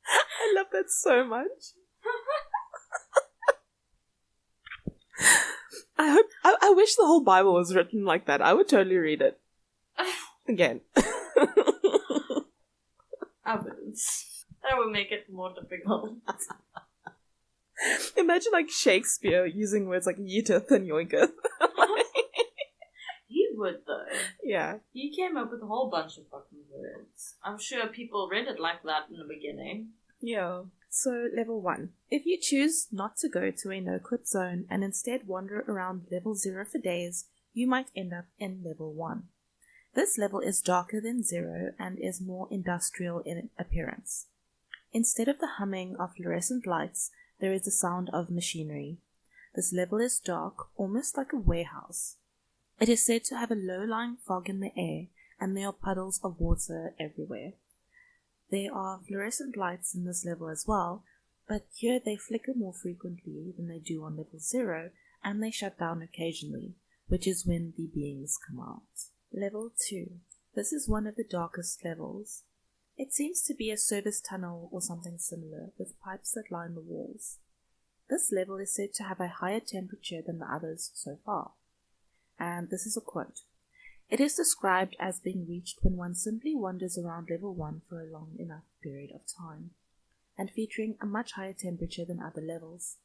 I love that so much. I wish the whole Bible was written like that. I would totally read it. Again. I wouldn't. That would make it more difficult. Imagine like Shakespeare using words like yeeteth and yoinketh. He would though. Yeah. He came up with a whole bunch of fucking words. I'm sure people read it like that in the beginning. Yeah. So, level 1. If you choose not to go to a no-clip zone and instead wander around level 0 for days, you might end up in level 1. This level is darker than 0 and is more industrial in appearance. Instead of the humming of fluorescent lights, there is the sound of machinery. This level is dark, almost like a warehouse. It is said to have a low-lying fog in the air, and there are puddles of water everywhere. There are fluorescent lights in this level as well, but here they flicker more frequently than they do on level 0, and they shut down occasionally, which is when the beings come out. Level 2. This is one of the darkest levels. It seems to be a service tunnel or something similar, with pipes that line the walls. This level is said to have a higher temperature than the others so far. And this is a quote. It is described as being reached when one simply wanders around level 1 for a long enough period of time, and featuring a much higher temperature than other levels.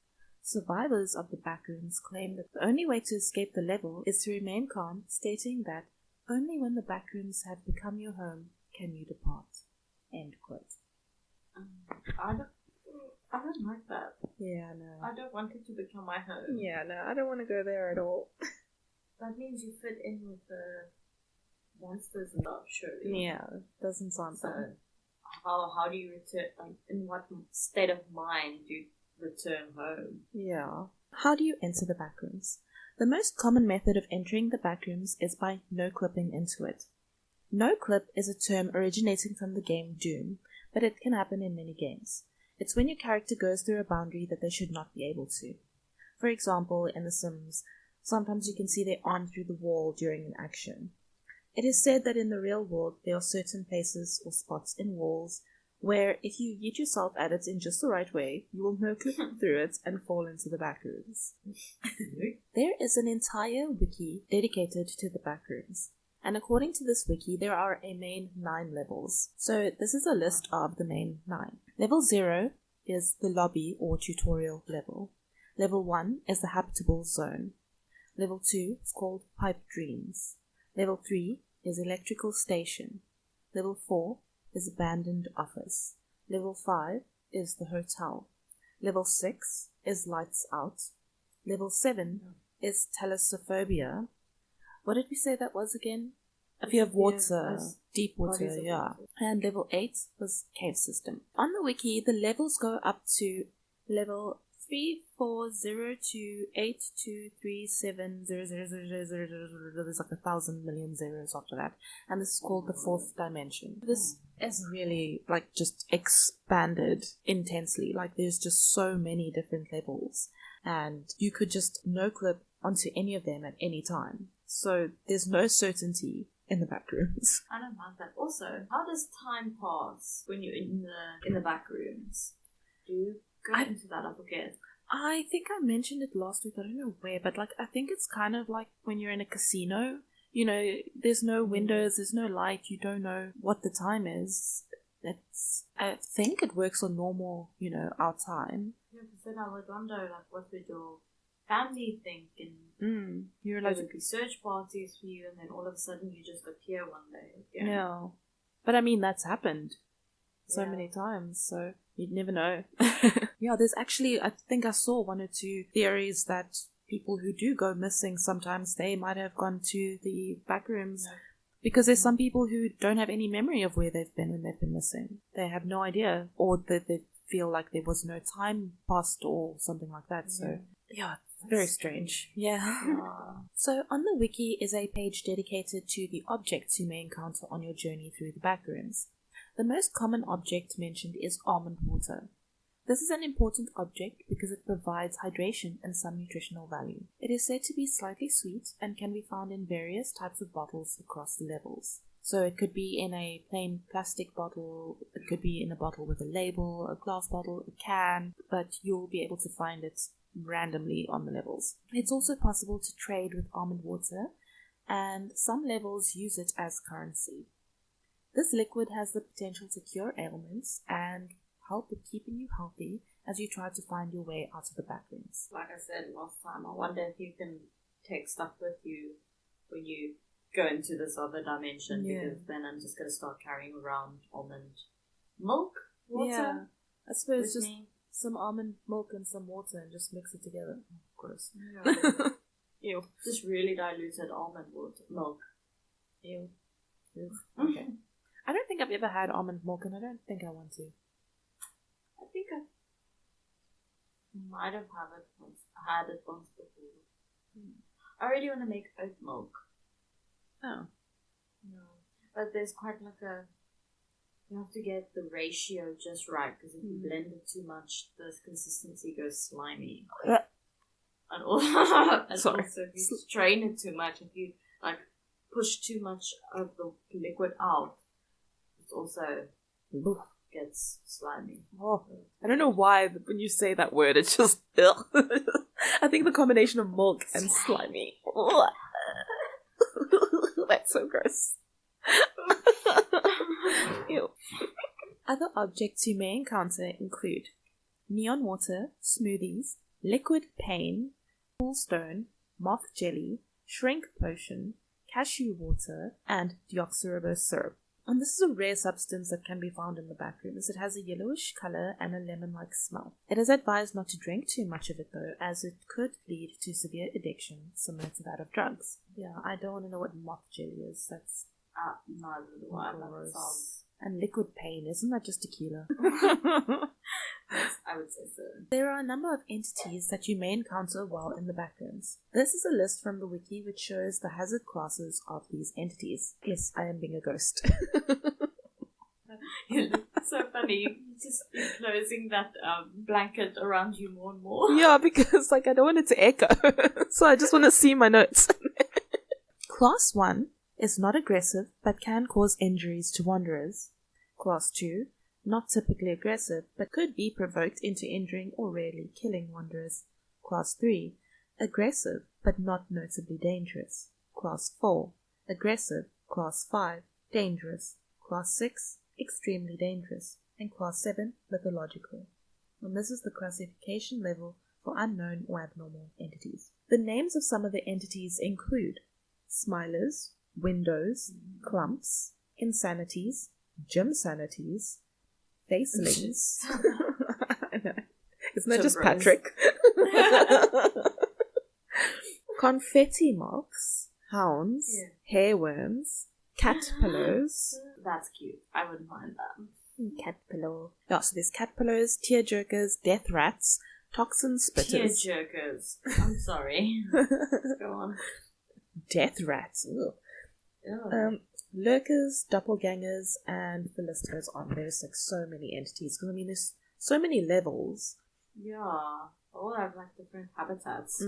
Survivors of the Backrooms claim that the only way to escape the level is to remain calm, stating that only when the Backrooms have become your home can you depart. End quote. I don't like that. Yeah, no. I don't want it to become my home. Yeah, no, I don't want to go there at all. That means you fit in with the monsters and stuff, surely. Yeah, doesn't sound fun. How do you return, like, in what state of mind do you return home? Yeah. How do you enter the Backrooms? The most common method of entering the Backrooms is by no-clipping into it. No-clip is a term originating from the game Doom, but it can happen in many games. It's when your character goes through a boundary that they should not be able to. For example, in The Sims, sometimes you can see their arm through the wall during an action. It is said that in the real world there are certain places or spots in walls where if you yeet yourself at it in just the right way, you will no-clip through it and fall into the Backrooms. There is an entire wiki dedicated to the Backrooms, and according to this wiki there are a main 9 levels. So this is a list of the main 9. Level 0 is the lobby or tutorial level. Level 1 is the habitable zone. Level 2 is called Pipe Dreams. Level 3 is Electrical Station. Level 4 is Abandoned Office. Level 5 is the Hotel. Level 6 is Lights Out. Level 7 is Thalassophobia. What did we say that was again? A fear of water, deep water, yeah. And level 8 was Cave System. On the wiki, the levels go up to level 3402823700000. There's like 1,000 million zeros after that, and this is called the 4th dimension. This is really like just expanded intensely. Like there's just so many different levels, and you could just no clip onto any of them at any time. So there's no certainty in the Backrooms. I don't like that. Also, how does time pass when you're in the Backrooms? Do you go into that? I forget. I think I mentioned it last week. I don't know where, but like I think it's kind of like when you're in a casino. You know, there's no windows, there's no light. You don't know what the time is. I think it works on normal, our time. Yeah, because then I would wonder, like, what would your family think? And You're there like, would be search parties for you, and then all of a sudden you just appear one day. yeah. But I mean, that's happened so Yeah. many times, so you'd never know. Yeah, there's actually, I think I saw one or two theories that people who do go missing, sometimes they might have gone to the Backrooms. No. Because there's some people who don't have any memory of where they've been when they've been missing. They have no idea, or that they feel like there was no time passed or something like that. So, yeah, very strange. Yeah. So, on the wiki is a page dedicated to the objects you may encounter on your journey through the Backrooms. The most common object mentioned is almond water. This is an important object because it provides hydration and some nutritional value. It is said to be slightly sweet and can be found in various types of bottles across the levels. So it could be in a plain plastic bottle, it could be in a bottle with a label, a glass bottle, a can, but you'll be able to find it randomly on the levels. It's also possible to trade with almond water, and some levels use it as currency. This liquid has the potential to cure ailments and help with keeping you healthy as you try to find your way out of the Backrooms. Like I said last time, I wonder if you can take stuff with you when you go into this other dimension, because then I'm just going to start carrying around almond milk, water. Yeah, I suppose just me. some almond milk and some water and just mix it together. Oh, gross. Yeah. Ew. Just really diluted almond water, milk. Ew. Okay. I don't think I've ever had almond milk, and I don't think I want to. I think I might have had it once before. I really want to make oat milk. Oh. No. But there's quite like you have to get the ratio just right, because if you blend it too much, the consistency goes slimy. And also if you strain it too much, if you like push too much of the liquid out, it also gets slimy. Oh, I don't know why, but when you say that word, it's just I think the combination of milk and slimy. That's so gross. Ew. Other objects you may encounter include neon water, smoothies, liquid pain, pool stone, moth jelly, shrink potion, cashew water, and deoxyribose syrup. And this is a rare substance that can be found in the Backrooms. It has a yellowish color and a lemon-like smell. It is advised not to drink too much of it though, as it could lead to severe addiction, similar to that of drugs. Yeah, I don't want to know what moth jelly is. That's neither do I. gross. And liquid pain, isn't that just tequila? Yes, I would say so. There are a number of entities that you may encounter while in the Backrooms. This is a list from the wiki which shows the hazard classes of these entities. Yes, I am being a ghost. You look so funny. You just keep closing that blanket around you more and more. Yeah, because I don't want it to echo. So I just want to see my notes. Class 1 is not aggressive but can cause injuries to wanderers. Class 2, not typically aggressive but could be provoked into injuring or rarely killing wanderers. Class 3, aggressive but not notably dangerous. Class 4, aggressive. Class 5, dangerous. Class 6, extremely dangerous. And Class 7, mythological. And this is the classification level for unknown or abnormal entities. The names of some of the entities include smilers, windows, clumps, insanities, gym sanities, facelings. I know. Isn't that just Patrick? Confetti moths, hounds, hairworms, caterpillars. That's cute. I wouldn't mind that. Caterpillar. Yeah, so there's caterpillars, tear jerkers, death rats, toxin spitters. Tear jerkers. I'm sorry. Go on. Death rats. Lurkers, doppelgangers, and the list goes on. There's like so many entities. Because I mean, there's so many levels. Yeah. All have like different habitats.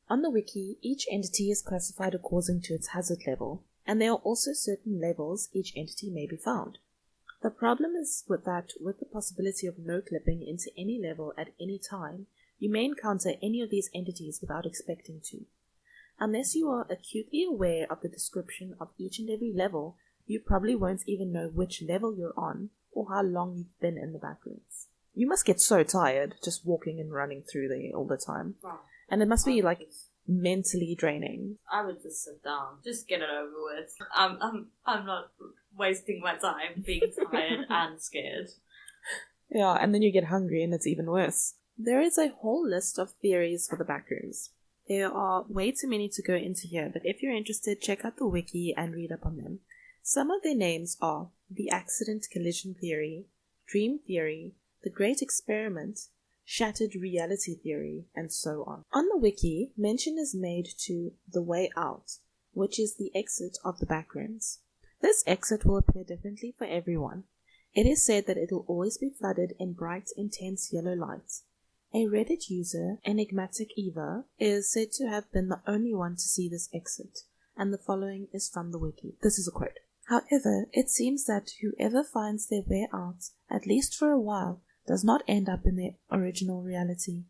On the wiki, each entity is classified according to its hazard level, and there are also certain levels each entity may be found. The problem is with the possibility of no clipping into any level at any time, you may encounter any of these entities without expecting to. Unless you are acutely aware of the description of each and every level, you probably won't even know which level you're on or how long you've been in the Backrooms. You must get so tired just walking and running through there all the time. Oh, And it must be like mentally draining. I would just sit down. Just get it over with. I'm not wasting my time being tired and scared. Yeah, and then you get hungry and it's even worse. There is a whole list of theories for the backrooms. There are way too many to go into here, but if you're interested, check out the wiki and read up on them. Some of their names are the accident collision theory, dream theory, the great experiment, shattered reality theory, and so on. On the wiki, mention is made to the way out, which is the exit of the backrooms. This exit will appear differently for everyone. It is said that it will always be flooded in bright, intense yellow light. A Reddit user, Enigmatic Eva, is said to have been the only one to see this exit, and the following is from the wiki. This is a quote. However, it seems that whoever finds their way out, at least for a while, does not end up in their original reality.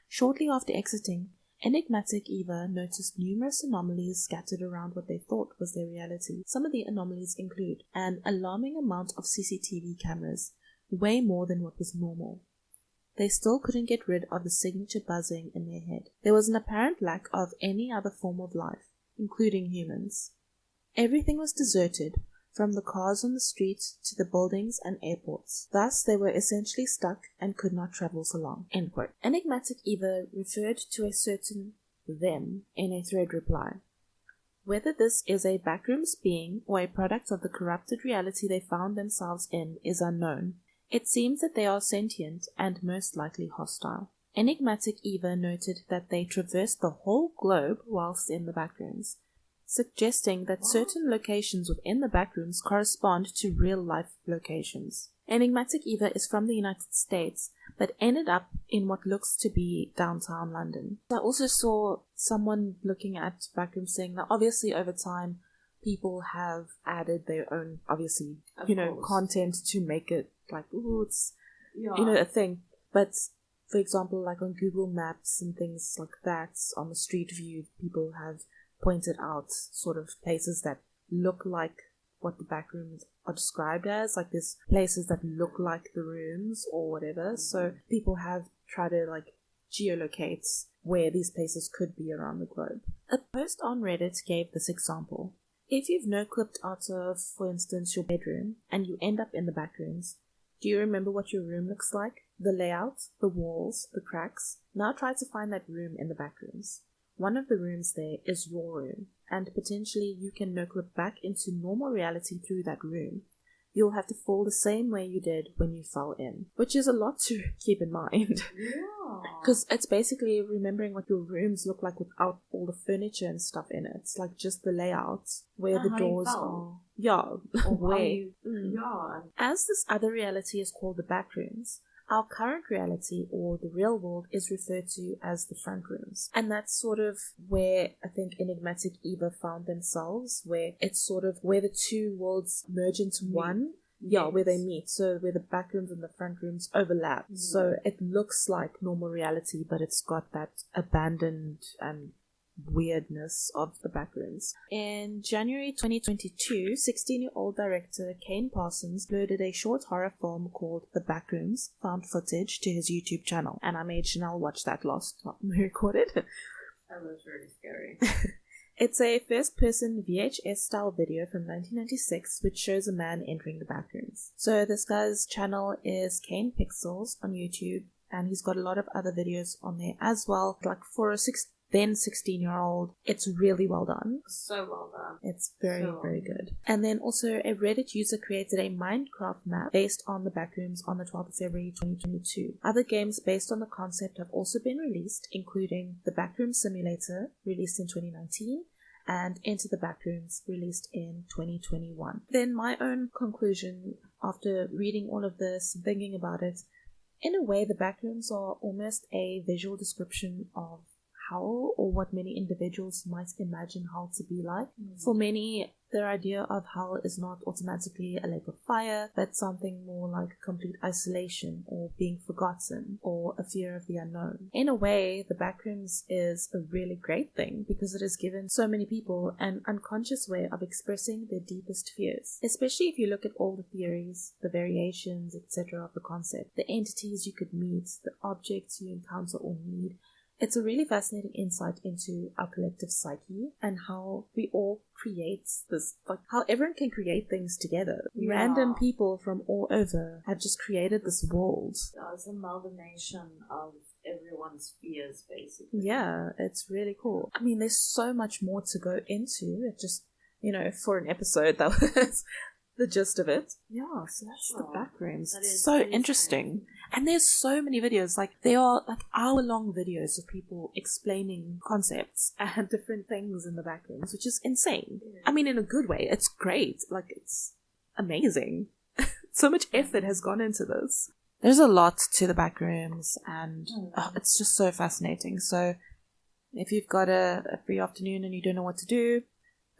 Shortly after exiting, Enigmatic Eva noticed numerous anomalies scattered around what they thought was their reality. Some of the anomalies include an alarming amount of CCTV cameras, way more than what was normal. They still couldn't get rid of the signature buzzing in their head. There was an apparent lack of any other form of life, including humans. Everything was deserted, from the cars on the street to the buildings and airports. Thus, they were essentially stuck and could not travel for long. End quote. Enigmatic Eva referred to a certain them in a thread reply. Whether this is a backrooms being or a product of the corrupted reality they found themselves in is unknown. It seems that they are sentient and most likely hostile. Enigmatic Eva noted that they traversed the whole globe whilst in the backrooms, suggesting that certain locations within the backrooms correspond to real-life locations. Enigmatic Eva is from the United States, but ended up in what looks to be downtown London. I also saw someone looking at backrooms saying that obviously over time people have added their own, obviously, content to make it like, ooh, it's, a thing. But, for example, like on Google Maps and things like that, on the street view, people have pointed out sort of places that look like what the backrooms are described as. Like there's places that look like the rooms or whatever. Mm-hmm. So people have tried to like geolocate where these places could be around the globe. A post on Reddit gave this example. If you've no-clipped out of, for instance, your bedroom and you end up in the backrooms, do you remember what your room looks like? The layout, the walls, the cracks? Now try to find that room in the backrooms. One of the rooms there is your room, and potentially you can no-clip back into normal reality through that room. You'll have to fall the same way you did when you fell in, which is a lot to keep in mind. Yeah. Because it's basically remembering what your rooms look like without all the furniture and stuff in it. It's like just the layout, where the doors are. Yeah. Where. Yeah. As this other reality is called the backrooms, our current reality, or the real world, is referred to as the front rooms. And that's sort of where I think Enigmatic Eva found themselves, where it's sort of where the two worlds merge into one. Yeah, where they meet. So where the back rooms and the front rooms overlap. Mm. So it looks like normal reality, but it's got that abandoned and weirdness of the backrooms. In January 2022, 16-year-old director Kane Parsons uploaded a short horror film called The Backrooms found footage to his YouTube channel, and I made Chanelle watch that last time we recorded. That was really scary. It's a first-person VHS-style video from 1996 which shows a man entering the backrooms. So this guy's channel is Kane Pixels on YouTube, and he's got a lot of other videos on there as well. Like for a 16-year-old, it's really well done. So well done. It's very good. And then also a Reddit user created a Minecraft map based on the backrooms on the 12th of February 2022. Other games based on the concept have also been released, including The Backroom Simulator, released in 2019, and Enter the Backrooms, released in 2021. Then my own conclusion after reading all of this and thinking about it, in a way the backrooms are almost a visual description of how or what many individuals might imagine how to be like. For many, their idea of hell is not automatically a lake of fire, but something more like complete isolation or being forgotten or a fear of the unknown. In a way, the Backrooms is a really great thing because it has given so many people an unconscious way of expressing their deepest fears, especially if you look at all the theories, the variations, etc. of the concept, the entities you could meet, the objects you encounter or need. It's a really fascinating insight into our collective psyche and how we all create this, like how everyone can create things together. Yeah. Random people from all over have just created this world. It's an amalgamation of everyone's fears, basically. Yeah, it's really cool. I mean, there's so much more to go into. It just, for an episode, that was the gist of it. Yeah, so that's the Backrooms. It's so interesting. And there's so many videos, like they are like hour-long videos of people explaining concepts and different things in the Backrooms, which is insane. Yeah. I mean, in a good way. It's great. Like, it's amazing. So much effort has gone into this. There's a lot to the Backrooms, and it's just so fascinating. So if you've got a free afternoon and you don't know what to do,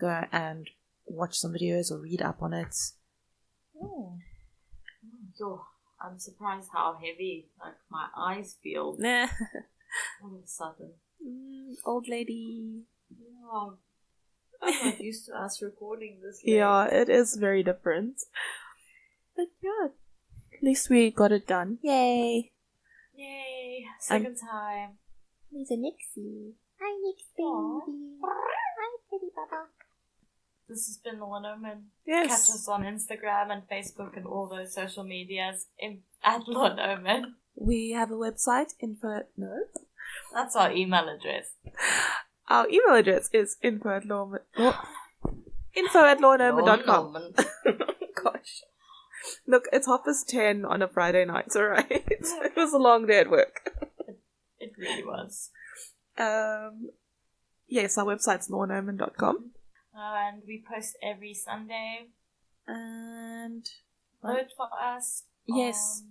go and watch some videos or read up on it. Oh. I'm surprised how heavy my eyes feel. Nah. All of a sudden. Old lady. Yeah. I'm not used to us recording this late. Yeah, it is very different. But yeah, at least we got it done. Yay! Yay! Second time. There's a Nixie. Hi, Nix baby. Hi, Teddy Baba. This has been Law and Omen. Yes. Catch us on Instagram and Facebook and all those social medias at Law and Omen. We have a website, That's our email address. Our email address is info@lawandomen.com. Gosh. Look, it's 10:30 on a Friday night, it's alright. It was a long day at work. It really was. Yes, our website's lawandomen.com. And we post every Sunday. And vote for us. Yes.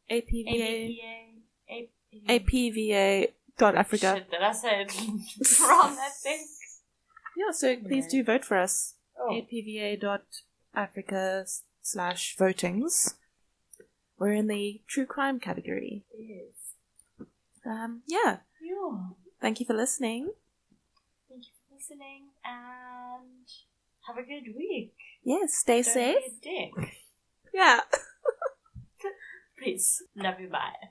APVA.Africa. Shit, did I say it wrong, I think? Yeah, so please do vote for us. APVA.Africa/votings. We're in the true crime category. Yes. Yeah. Thank you for listening. And have a good week. Yes, stay safe. Don't be a dick. Yeah. Peace. Love you. Bye.